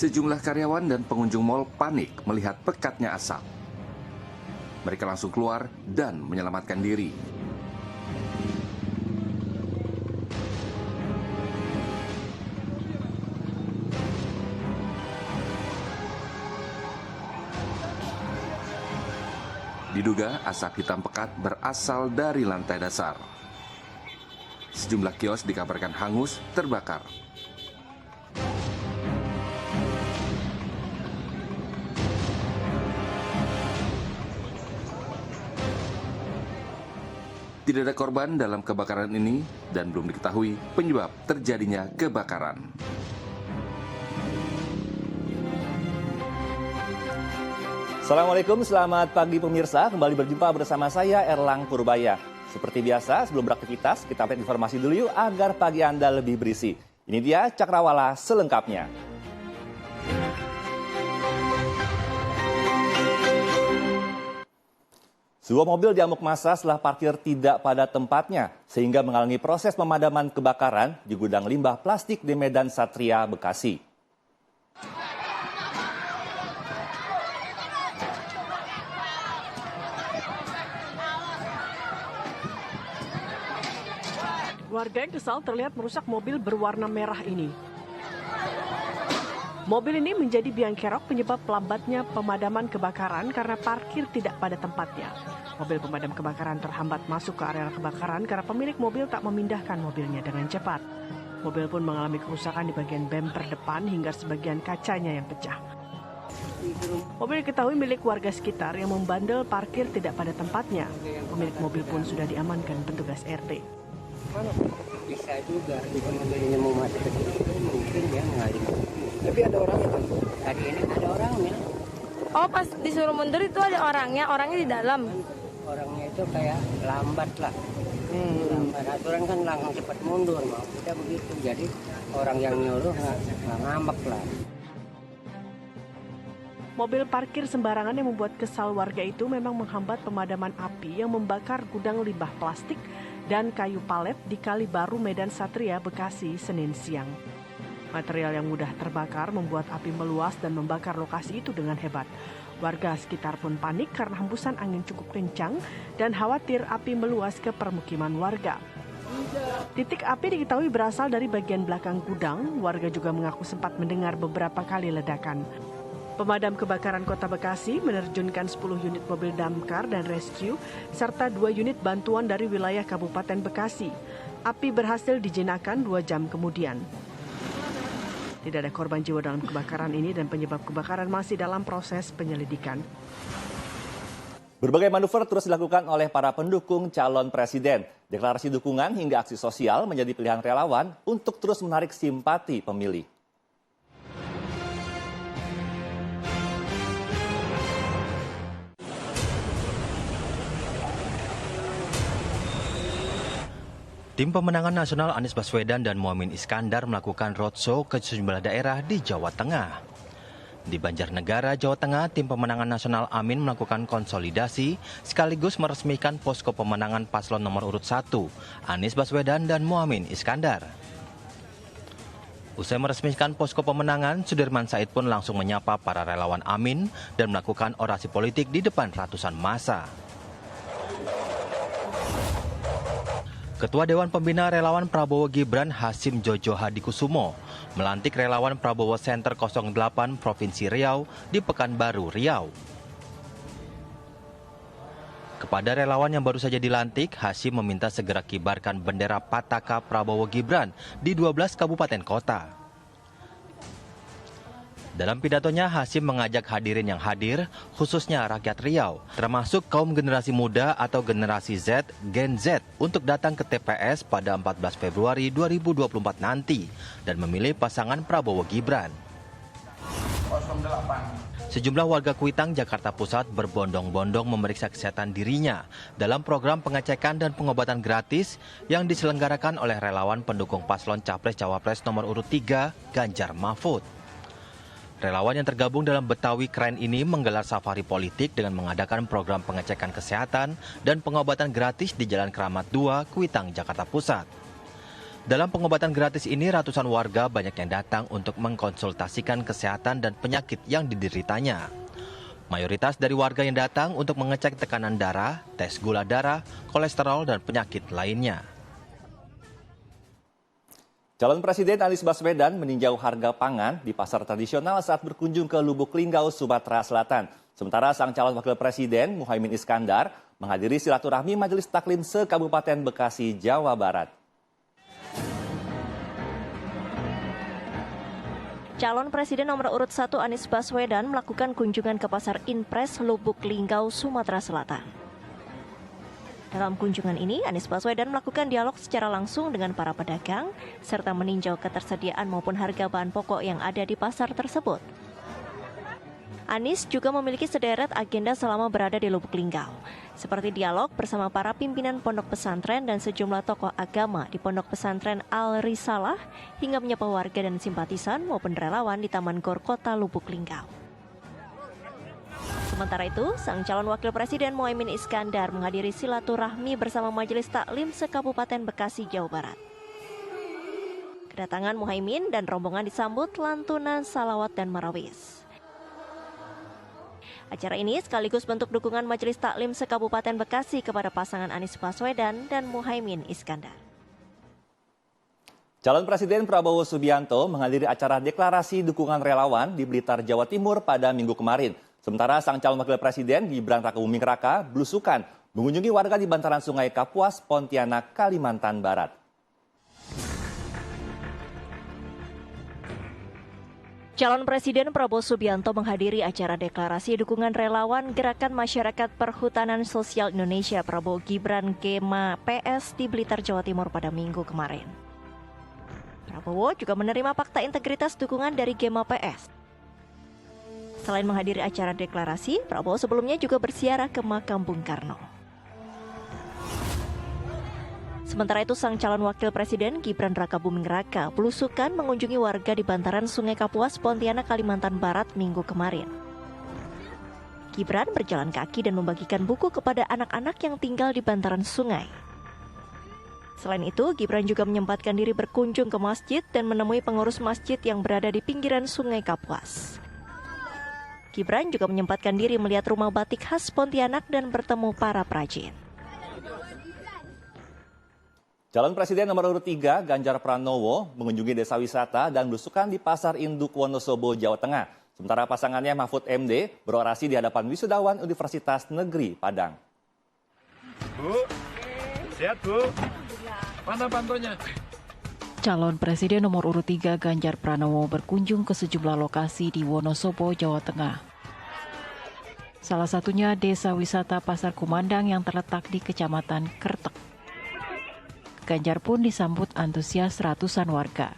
Sejumlah karyawan dan pengunjung mal panik melihat pekatnya asap. Mereka langsung keluar dan menyelamatkan diri. Diduga asap hitam pekat berasal dari lantai dasar. Sejumlah kios dikabarkan hangus terbakar. Tidak ada korban dalam kebakaran ini dan belum diketahui penyebab terjadinya kebakaran. Assalamualaikum, selamat pagi pemirsa. Kembali berjumpa bersama saya Erlang Purbaya. Seperti biasa, sebelum beraktivitas, kita update informasi dulu yuk agar pagi Anda lebih berisi. Ini dia Cakrawala selengkapnya. Sebuah mobil diamuk massa setelah parkir tidak pada tempatnya, sehingga menghalangi proses pemadaman kebakaran di gudang limbah plastik di Medan Satria, Bekasi. Warga yang kesal terlihat merusak mobil berwarna merah ini. Mobil ini menjadi biang kerok penyebab lambatnya pemadaman kebakaran karena parkir tidak pada tempatnya. Mobil pemadam kebakaran terhambat masuk ke area kebakaran karena pemilik mobil tak memindahkan mobilnya dengan cepat. Mobil pun mengalami kerusakan di bagian bemper depan hingga sebagian kacanya yang pecah. Mobil diketahui milik warga sekitar yang membandel parkir tidak pada tempatnya. Pemilik mobil pun sudah diamankan petugas RT. Bisa juga jika mobilnya mau masuk ke situ mungkin dia ngaling. Tapi ada orangnya kan? Tadi ini ada orangnya. Oh, pas disuruh mundur itu ada orangnya di dalam. Orangnya itu kayak lambat lah. Lambat aturan kan langsung cepat mundur, mau kita begitu. Jadi orang yang nyuruh nggak ngambek lah. Mobil parkir sembarangan yang membuat kesal warga itu memang menghambat pemadaman api yang membakar gudang limbah plastik dan kayu palet di Kali Baru, Medan Satria, Bekasi, Senin siang. Material yang mudah terbakar membuat api meluas dan membakar lokasi itu dengan hebat. Warga sekitar pun panik karena hembusan angin cukup kencang dan khawatir api meluas ke permukiman warga. Titik api diketahui berasal dari bagian belakang gudang. Warga juga mengaku sempat mendengar beberapa kali ledakan. Pemadam kebakaran Kota Bekasi menerjunkan 10 unit mobil damkar dan rescue serta 2 unit bantuan dari wilayah Kabupaten Bekasi. Api berhasil dijinakan 2 jam kemudian. Tidak ada korban jiwa dalam kebakaran ini dan penyebab kebakaran masih dalam proses penyelidikan. Berbagai manuver terus dilakukan oleh para pendukung calon presiden. Deklarasi dukungan hingga aksi sosial menjadi pilihan relawan untuk terus menarik simpati pemilih. Tim pemenangan nasional Anies Baswedan dan Muhaimin Iskandar melakukan roadshow ke sejumlah daerah di Jawa Tengah. Di Banjarnegara, Jawa Tengah, tim pemenangan nasional Amin melakukan konsolidasi sekaligus meresmikan posko pemenangan paslon nomor urut 1, Anies Baswedan dan Muhaimin Iskandar. Usai meresmikan posko pemenangan, Sudirman Said pun langsung menyapa para relawan Amin dan melakukan orasi politik di depan ratusan massa. Ketua Dewan Pembina Relawan Prabowo Gibran Hasim Jojo Hadikusumo melantik relawan Prabowo Center 08 Provinsi Riau di Pekanbaru, Riau. Kepada relawan yang baru saja dilantik, Hasim meminta segera kibarkan bendera Pataka Prabowo Gibran di 12 kabupaten kota. Dalam pidatonya, Hasim mengajak hadirin yang hadir, khususnya rakyat Riau, termasuk kaum generasi muda atau generasi Z, Gen Z, untuk datang ke TPS pada 14 Februari 2024 nanti dan memilih pasangan Prabowo Gibran. 08. Sejumlah warga Kuitang, Jakarta Pusat berbondong-bondong memeriksa kesehatan dirinya dalam program pengecekan dan pengobatan gratis yang diselenggarakan oleh relawan pendukung paslon Capres-Cawapres nomor urut 3, Ganjar Mahfud. Relawan yang tergabung dalam Betawi Keren ini menggelar safari politik dengan mengadakan program pengecekan kesehatan dan pengobatan gratis di Jalan Keramat 2, Kuitang, Jakarta Pusat. Dalam pengobatan gratis ini, ratusan warga banyak yang datang untuk mengkonsultasikan kesehatan dan penyakit yang dideritanya. Mayoritas dari warga yang datang untuk mengecek tekanan darah, tes gula darah, kolesterol, dan penyakit lainnya. Calon Presiden Anies Baswedan meninjau harga pangan di pasar tradisional saat berkunjung ke Lubuk Linggau, Sumatera Selatan. Sementara sang calon wakil presiden Muhaimin Iskandar menghadiri silaturahmi Majelis Taklim se-Kabupaten Bekasi, Jawa Barat. Calon Presiden nomor urut 1 Anies Baswedan melakukan kunjungan ke Pasar Inpres Lubuk Linggau, Sumatera Selatan. Dalam kunjungan ini, Anies Baswedan melakukan dialog secara langsung dengan para pedagang, serta meninjau ketersediaan maupun harga bahan pokok yang ada di pasar tersebut. Anies juga memiliki sederet agenda selama berada di Lubuk Linggau, seperti dialog bersama para pimpinan pondok pesantren dan sejumlah tokoh agama di pondok pesantren Al-Risalah, hingga menyapa warga dan simpatisan maupun relawan di Taman Gor Kota Lubuk Linggau. Sementara itu, sang calon wakil presiden Muhaimin Iskandar menghadiri silaturahmi bersama Majelis Taklim se-Kabupaten Bekasi, Jawa Barat. Kedatangan Muhaimin dan rombongan disambut lantunan salawat dan marawis. Acara ini sekaligus bentuk dukungan Majelis Taklim se-Kabupaten Bekasi kepada pasangan Anies Baswedan dan Muhaimin Iskandar. Calon Presiden Prabowo Subianto menghadiri acara deklarasi dukungan relawan di Blitar, Jawa Timur pada Minggu kemarin. Sementara sang calon wakil presiden Gibran Rakabuming Raka belusukan mengunjungi warga di bantaran Sungai Kapuas, Pontianak, Kalimantan Barat. Calon Presiden Prabowo Subianto menghadiri acara deklarasi dukungan relawan Gerakan Masyarakat Perhutanan Sosial Indonesia Prabowo Gibran Gema PS di Blitar, Jawa Timur pada Minggu kemarin. Prabowo juga menerima fakta integritas dukungan dari Gema PS. Selain menghadiri acara deklarasi, Prabowo sebelumnya juga berziarah ke makam Bung Karno. Sementara itu, sang calon wakil presiden Gibran Rakabuming Raka belusukan mengunjungi warga di bantaran Sungai Kapuas, Pontianak, Kalimantan Barat Minggu kemarin. Gibran berjalan kaki dan membagikan buku kepada anak-anak yang tinggal di bantaran sungai. Selain itu, Gibran juga menyempatkan diri berkunjung ke masjid dan menemui pengurus masjid yang berada di pinggiran Sungai Kapuas. Gibran juga menyempatkan diri melihat rumah batik khas Pontianak dan bertemu para perajin. Calon Presiden nomor urut 3 Ganjar Pranowo mengunjungi desa wisata dan belusukan di Pasar Induk Wonosobo, Jawa Tengah. Sementara pasangannya Mahfud MD berorasi di hadapan wisudawan Universitas Negeri Padang. Bu, sehat Bu? Mana pantonya? Calon Presiden nomor urut 3 Ganjar Pranowo berkunjung ke sejumlah lokasi di Wonosobo, Jawa Tengah. Salah satunya desa wisata Pasar Kumandang yang terletak di Kecamatan Kertek. Ganjar pun disambut antusias ratusan warga.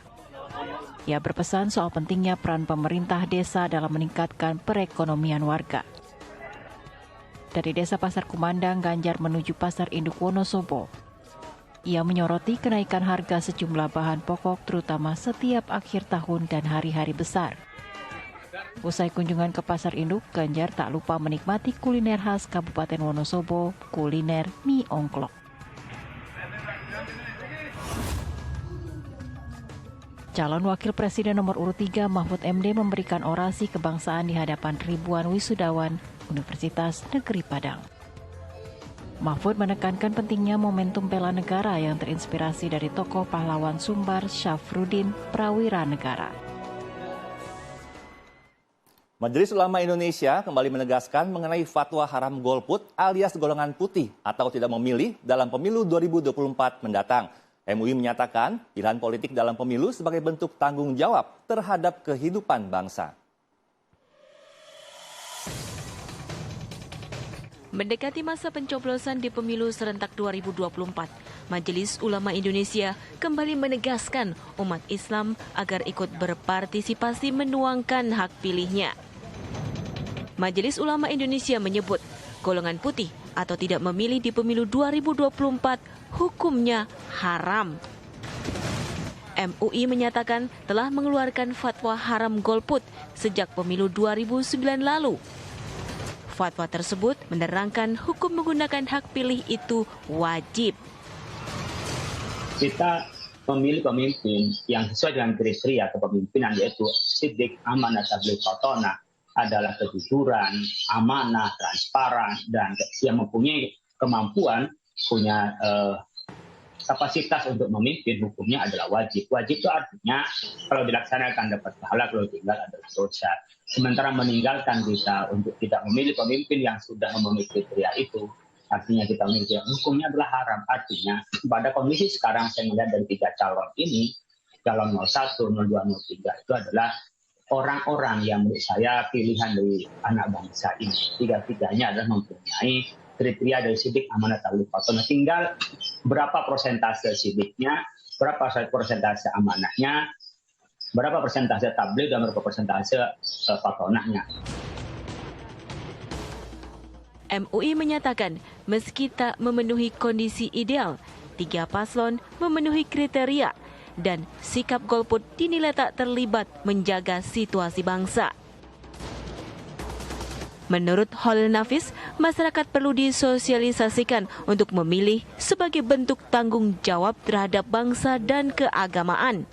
Ia berpesan soal pentingnya peran pemerintah desa dalam meningkatkan perekonomian warga. Dari desa Pasar Kumandang, Ganjar menuju Pasar Induk Wonosobo. Ia menyoroti kenaikan harga sejumlah bahan pokok terutama setiap akhir tahun dan hari-hari besar. Usai kunjungan ke Pasar Induk, Ganjar tak lupa menikmati kuliner khas Kabupaten Wonosobo, kuliner mie ongklok. Calon Wakil Presiden nomor urut 3 Mahfud MD memberikan orasi kebangsaan di hadapan ribuan wisudawan Universitas Negeri Padang. Mahfud menekankan pentingnya momentum bela negara yang terinspirasi dari tokoh pahlawan Sumbar Syafruddin Prawira Negara. Majelis Ulama Indonesia kembali menegaskan mengenai fatwa haram golput alias golongan putih atau tidak memilih dalam pemilu 2024 mendatang. MUI menyatakan pilihan politik dalam pemilu sebagai bentuk tanggung jawab terhadap kehidupan bangsa. Mendekati masa pencoblosan di pemilu serentak 2024, Majelis Ulama Indonesia kembali menegaskan umat Islam agar ikut berpartisipasi menuangkan hak pilihnya. Majelis Ulama Indonesia menyebut golongan putih atau tidak memilih di pemilu 2024 hukumnya haram. MUI menyatakan telah mengeluarkan fatwa haram golput sejak pemilu 2009 lalu. Fatwa tersebut menerangkan hukum menggunakan hak pilih itu wajib. Kita memilih pemimpin yang sesuai dengan kriteria kepemimpinan, yaitu sidik, amanah, tabligh, fautonah, adalah kejujuran, amanah, transparan, dan yang mempunyai kemampuan, punya kapasitas untuk memimpin, hukumnya adalah wajib. Wajib itu artinya kalau dilaksanakan dapat pahala, kalau tinggal adalah dosa. Sementara meninggalkan kita untuk tidak memilih pemimpin yang sudah memenuhi kriteria itu, artinya kita memilih hukumnya adalah haram. Artinya pada kondisi sekarang saya melihat dari 3 calon ini, calon 01, 02, 03 itu adalah orang-orang yang menurut saya pilihan dari anak bangsa ini. 3-tiganya adalah mempunyai kriteria dari sidik, amanah, tabligh, fautonah. Tinggal berapa persentase sidiknya, berapa persentase amanahnya, berapa persentase tabligh, dan berapa persentase fautonahnya. MUI menyatakan meski tak memenuhi kondisi ideal, 3 paslon memenuhi kriteria dan sikap golput dinilai tak terlibat menjaga situasi bangsa. Menurut Holil Nafis, masyarakat perlu disosialisasikan untuk memilih sebagai bentuk tanggung jawab terhadap bangsa dan keagamaan.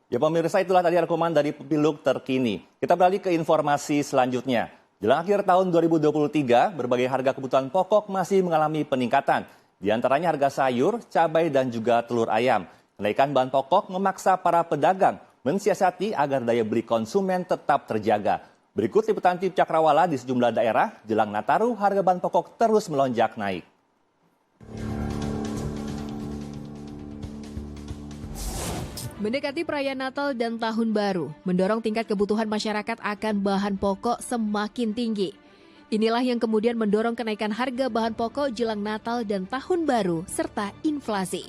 Ya pemirsa, itulah tadi rekaman dari Pemilu terkini. Kita beralih ke informasi selanjutnya. Jelang akhir tahun 2023, berbagai harga kebutuhan pokok masih mengalami peningkatan. Di antaranya harga sayur, cabai, dan juga telur ayam. Kenaikan bahan pokok memaksa para pedagang mensiasati agar daya beli konsumen tetap terjaga. Berikut liputan tim Cakrawala di sejumlah daerah, jelang Nataru harga bahan pokok terus melonjak naik. Mendekati perayaan Natal dan Tahun Baru, mendorong tingkat kebutuhan masyarakat akan bahan pokok semakin tinggi. Inilah yang kemudian mendorong kenaikan harga bahan pokok jelang Natal dan Tahun Baru, serta inflasi.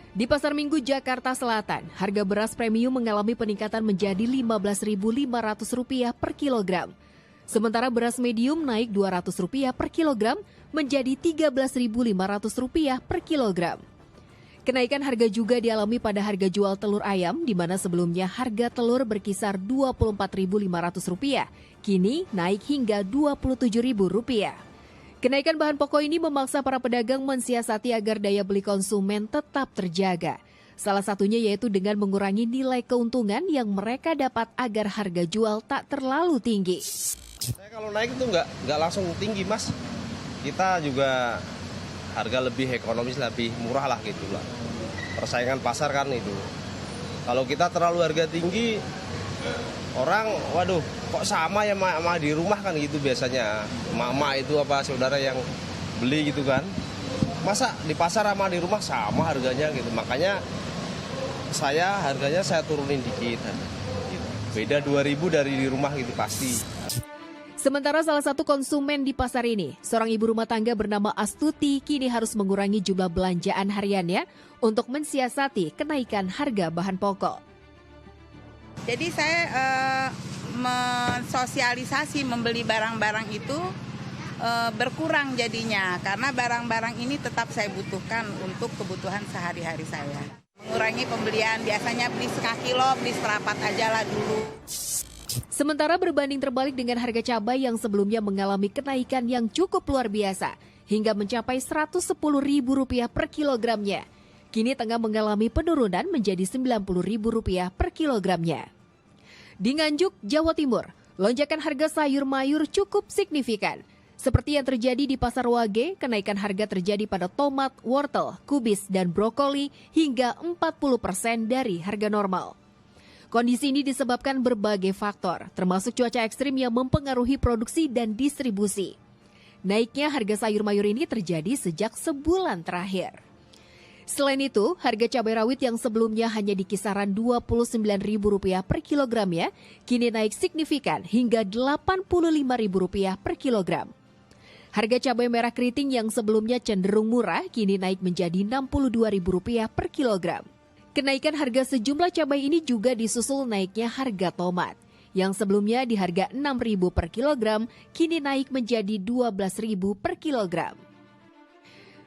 Di Pasar Minggu Jakarta Selatan, harga beras premium mengalami peningkatan menjadi Rp15.500 per kilogram. Sementara beras medium naik Rp200 per kilogram menjadi Rp13.500 per kilogram. Kenaikan harga juga dialami pada harga jual telur ayam, di mana sebelumnya harga telur berkisar Rp24.500, kini naik hingga Rp27.000. Kenaikan bahan pokok ini memaksa para pedagang mensiasati agar daya beli konsumen tetap terjaga. Salah satunya yaitu dengan mengurangi nilai keuntungan yang mereka dapat agar harga jual tak terlalu tinggi. Saya kalau naik itu nggak langsung tinggi, Mas. Kita juga harga lebih ekonomis, lebih murah lah gitu lah. Persaingan pasar kan itu. Kalau kita terlalu harga tinggi, orang waduh kok sama ya mama di rumah kan gitu biasanya. Mama itu apa saudara yang beli gitu kan. Masa di pasar sama di rumah sama harganya gitu. Makanya harganya saya turunin dikit. Beda 2.000 dari di rumah gitu pasti. Sementara salah satu konsumen di pasar ini, seorang ibu rumah tangga bernama Astuti, kini harus mengurangi jumlah belanjaan hariannya untuk mensiasati kenaikan harga bahan pokok. Jadi saya mensosialisasi membeli barang-barang itu berkurang jadinya, karena barang-barang ini tetap saya butuhkan untuk kebutuhan sehari-hari saya. Mengurangi pembelian, biasanya beli setengah kilo, beli seperempat aja lah dulu. Sementara berbanding terbalik dengan harga cabai yang sebelumnya mengalami kenaikan yang cukup luar biasa hingga mencapai Rp110.000 per kilogramnya. Kini tengah mengalami penurunan menjadi Rp90.000 per kilogramnya. Di Nganjuk, Jawa Timur, lonjakan harga sayur mayur cukup signifikan. Seperti yang terjadi di Pasar Wage, kenaikan harga terjadi pada tomat, wortel, kubis, dan brokoli hingga 40% dari harga normal. Kondisi ini disebabkan berbagai faktor, termasuk cuaca ekstrim yang mempengaruhi produksi dan distribusi. Naiknya harga sayur mayur ini terjadi sejak sebulan terakhir. Selain itu, harga cabai rawit yang sebelumnya hanya di kisaran Rp29.000 per kilogramnya, kini naik signifikan hingga Rp85.000 per kilogram. Harga cabai merah keriting yang sebelumnya cenderung murah, kini naik menjadi Rp62.000 per kilogram. Kenaikan harga sejumlah cabai ini juga disusul naiknya harga tomat. Yang sebelumnya di harga Rp6.000 per kilogram, kini naik menjadi Rp12.000 per kilogram.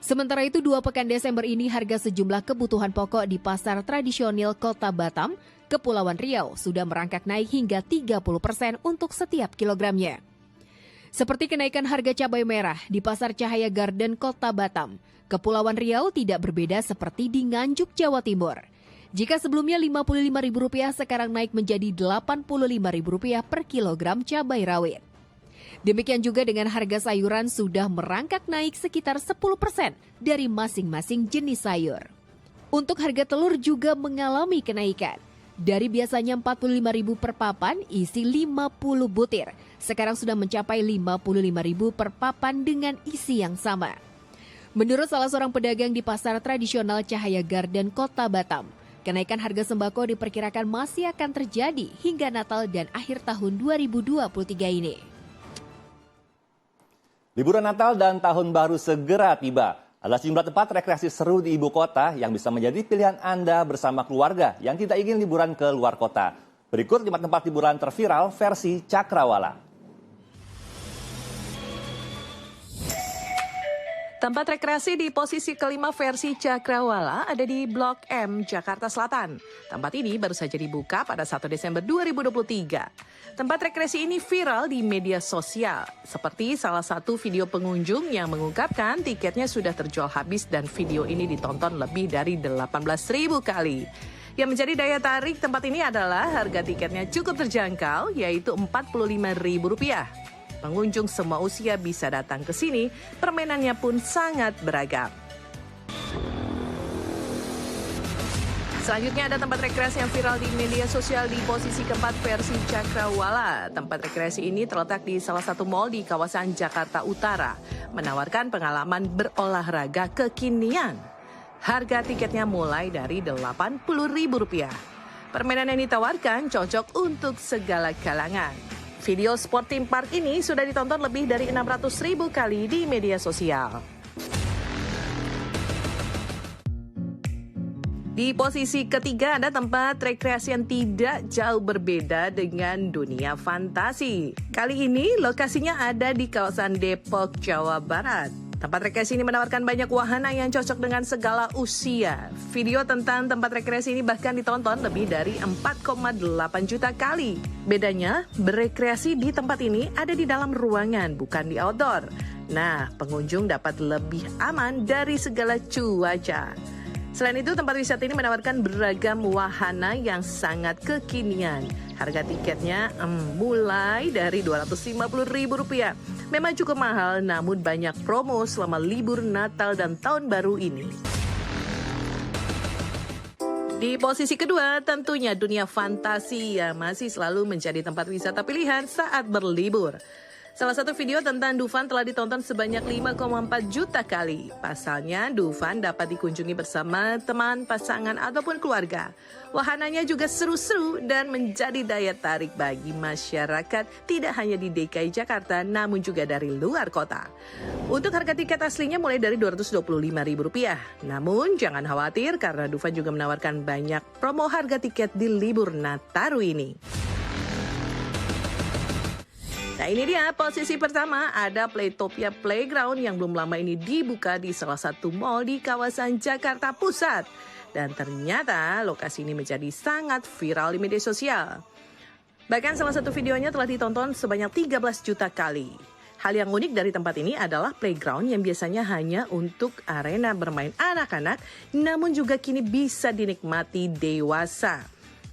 Sementara itu 2 pekan Desember ini harga sejumlah kebutuhan pokok di pasar tradisional Kota Batam, Kepulauan Riau sudah merangkak naik hingga 30% untuk setiap kilogramnya. Seperti kenaikan harga cabai merah di Pasar Cahaya Garden Kota Batam, Kepulauan Riau tidak berbeda seperti di Nganjuk, Jawa Timur. Jika sebelumnya Rp55.000 sekarang naik menjadi Rp85.000 per kilogram cabai rawit. Demikian juga dengan harga sayuran sudah merangkak naik sekitar 10% dari masing-masing jenis sayur. Untuk harga telur juga mengalami kenaikan. Dari biasanya Rp45.000 per papan isi 50 butir, sekarang sudah mencapai Rp55.000 per papan dengan isi yang sama. Menurut salah seorang pedagang di pasar tradisional Cahaya Garden Kota Batam, kenaikan harga sembako diperkirakan masih akan terjadi hingga Natal dan akhir tahun 2023 ini. Liburan Natal dan Tahun Baru segera tiba. Ada sejumlah tempat rekreasi seru di ibu kota yang bisa menjadi pilihan Anda bersama keluarga yang tidak ingin liburan ke luar kota. Berikut 5 tempat liburan terviral versi Cakrawala. Tempat rekreasi di posisi kelima versi Cakrawala ada di Blok M, Jakarta Selatan. Tempat ini baru saja dibuka pada 1 Desember 2023. Tempat rekreasi ini viral di media sosial, seperti salah satu video pengunjung yang mengungkapkan tiketnya sudah terjual habis dan video ini ditonton lebih dari 18.000 kali. Yang menjadi daya tarik tempat ini adalah harga tiketnya cukup terjangkau, yaitu Rp45.000. Pengunjung semua usia bisa datang ke sini, permainannya pun sangat beragam. Selanjutnya ada tempat rekreasi yang viral di media sosial di posisi keempat versi Cakrawala. Tempat rekreasi ini terletak di salah satu mal di kawasan Jakarta Utara, menawarkan pengalaman berolahraga kekinian. Harga tiketnya mulai dari Rp80.000. Permainan yang ditawarkan cocok untuk segala kalangan. Video sport theme park ini sudah ditonton lebih dari 600.000 kali di media sosial. Di posisi ketiga ada tempat rekreasi yang tidak jauh berbeda dengan dunia fantasi. Kali ini lokasinya ada di kawasan Depok, Jawa Barat. Tempat rekreasi ini menawarkan banyak wahana yang cocok dengan segala usia. Video tentang tempat rekreasi ini bahkan ditonton lebih dari 4,8 juta kali. Bedanya, berekreasi di tempat ini ada di dalam ruangan, bukan di outdoor. Nah, pengunjung dapat lebih aman dari segala cuaca. Selain itu, tempat wisata ini menawarkan beragam wahana yang sangat kekinian. Harga tiketnya mulai dari Rp250.000. Memang cukup mahal, namun banyak promo selama libur Natal dan Tahun Baru ini. Di posisi kedua, tentunya dunia fantasi yang masih selalu menjadi tempat wisata pilihan saat berlibur. Salah satu video tentang Dufan telah ditonton sebanyak 5,4 juta kali. Pasalnya, Dufan dapat dikunjungi bersama teman, pasangan, ataupun keluarga. Wahananya juga seru-seru dan menjadi daya tarik bagi masyarakat tidak hanya di DKI Jakarta, namun juga dari luar kota. Untuk harga tiket aslinya mulai dari Rp225.000. Namun, jangan khawatir karena Dufan juga menawarkan banyak promo harga tiket di libur Nataru ini. Nah, ini dia posisi pertama, ada Playtopia Playground yang belum lama ini dibuka di salah satu mal di kawasan Jakarta Pusat. Dan ternyata lokasi ini menjadi sangat viral di media sosial. Bahkan salah satu videonya telah ditonton sebanyak 13 juta kali. Hal yang unik dari tempat ini adalah playground yang biasanya hanya untuk arena bermain anak-anak, namun juga kini bisa dinikmati dewasa.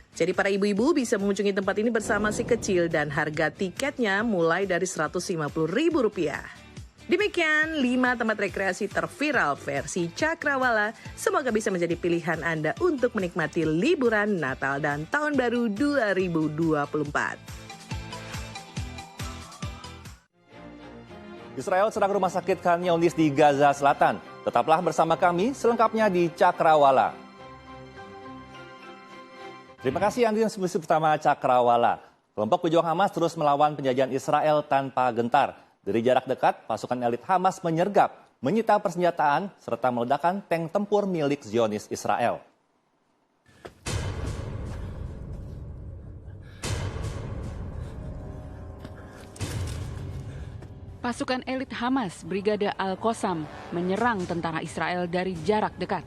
Jadi para ibu-ibu bisa mengunjungi tempat ini bersama si kecil dan harga tiketnya mulai dari Rp150.000. Demikian 5 tempat rekreasi terviral versi Cakrawala. Semoga bisa menjadi pilihan Anda untuk menikmati liburan Natal dan Tahun Baru 2024. Israel serang rumah sakit Khan Younis di Gaza Selatan. Tetaplah bersama kami selengkapnya di Cakrawala. Terima kasih Andi yang bersama Cakrawala. Kelompok pejuang Hamas terus melawan penjajahan Israel tanpa gentar. Dari jarak dekat, pasukan elit Hamas menyergap, menyita persenjataan, serta meledakkan tank tempur milik Zionis Israel. Pasukan elit Hamas, Brigade Al-Qassam, menyerang tentara Israel dari jarak dekat.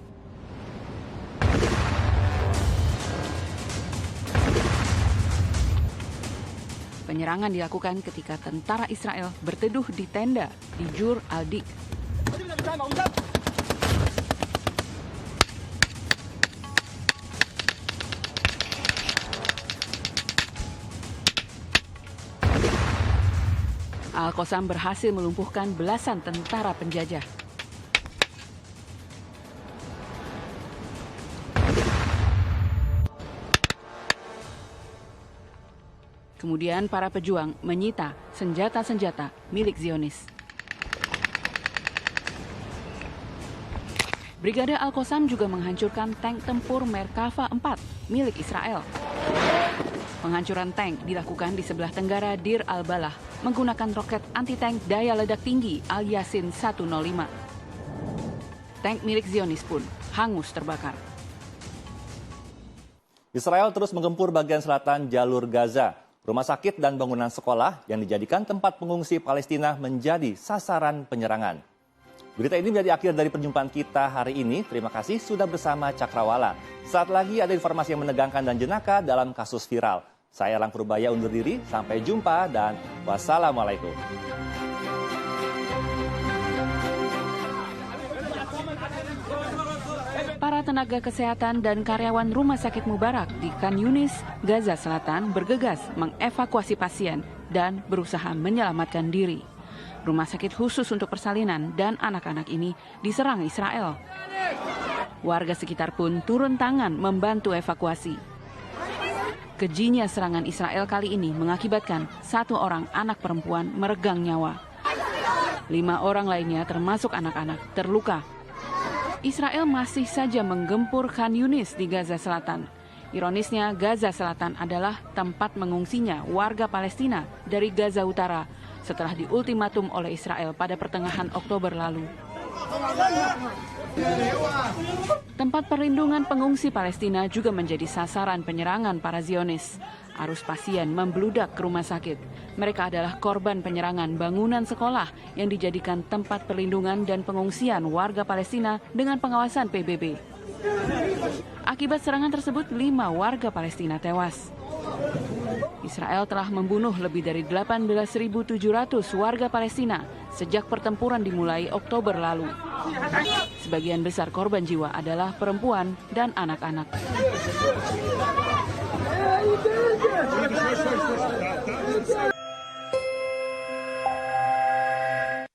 Penyerangan dilakukan ketika tentara Israel berteduh di tenda di Jur al-Dik. Al-Qassam berhasil melumpuhkan belasan tentara penjajah. Kemudian para pejuang menyita senjata-senjata milik Zionis. Brigade Al-Qassam juga menghancurkan tank tempur Merkava 4 milik Israel. Penghancuran tank dilakukan di sebelah tenggara Dir al-Balah menggunakan roket anti-tank daya ledak tinggi Al-Yasin 105. Tank milik Zionis pun hangus terbakar. Israel terus menggempur bagian selatan jalur Gaza. Rumah sakit dan bangunan sekolah yang dijadikan tempat pengungsi Palestina menjadi sasaran penyerangan. Berita ini menjadi akhir dari perjumpaan kita hari ini. Terima kasih sudah bersama Cakrawala. Saat lagi ada informasi yang menegangkan dan jenaka dalam kasus viral. Saya Lang Purbaya undur diri. Sampai jumpa dan wassalamualaikum. Para tenaga kesehatan dan karyawan Rumah Sakit Mubarak di Khan Yunis, Gaza Selatan bergegas mengevakuasi pasien dan berusaha menyelamatkan diri. Rumah sakit khusus untuk persalinan dan anak-anak ini diserang Israel. Warga sekitar pun turun tangan membantu evakuasi. Kejinya serangan Israel kali ini mengakibatkan 1 orang anak perempuan meregang nyawa. 5 orang lainnya termasuk anak-anak terluka. Israel masih saja menggempur Khan Yunis di Gaza Selatan. Ironisnya, Gaza Selatan adalah tempat mengungsinya warga Palestina dari Gaza Utara setelah diultimatum oleh Israel pada pertengahan Oktober lalu. Tempat perlindungan pengungsi Palestina juga menjadi sasaran penyerangan para Zionis. Arus pasien membludak ke rumah sakit. Mereka adalah korban penyerangan bangunan sekolah yang dijadikan tempat perlindungan dan pengungsian warga Palestina dengan pengawasan PBB. Akibat serangan tersebut, 5 warga Palestina tewas. Israel telah membunuh lebih dari 18.700 warga Palestina sejak pertempuran dimulai Oktober lalu. Sebagian besar korban jiwa adalah perempuan dan anak-anak.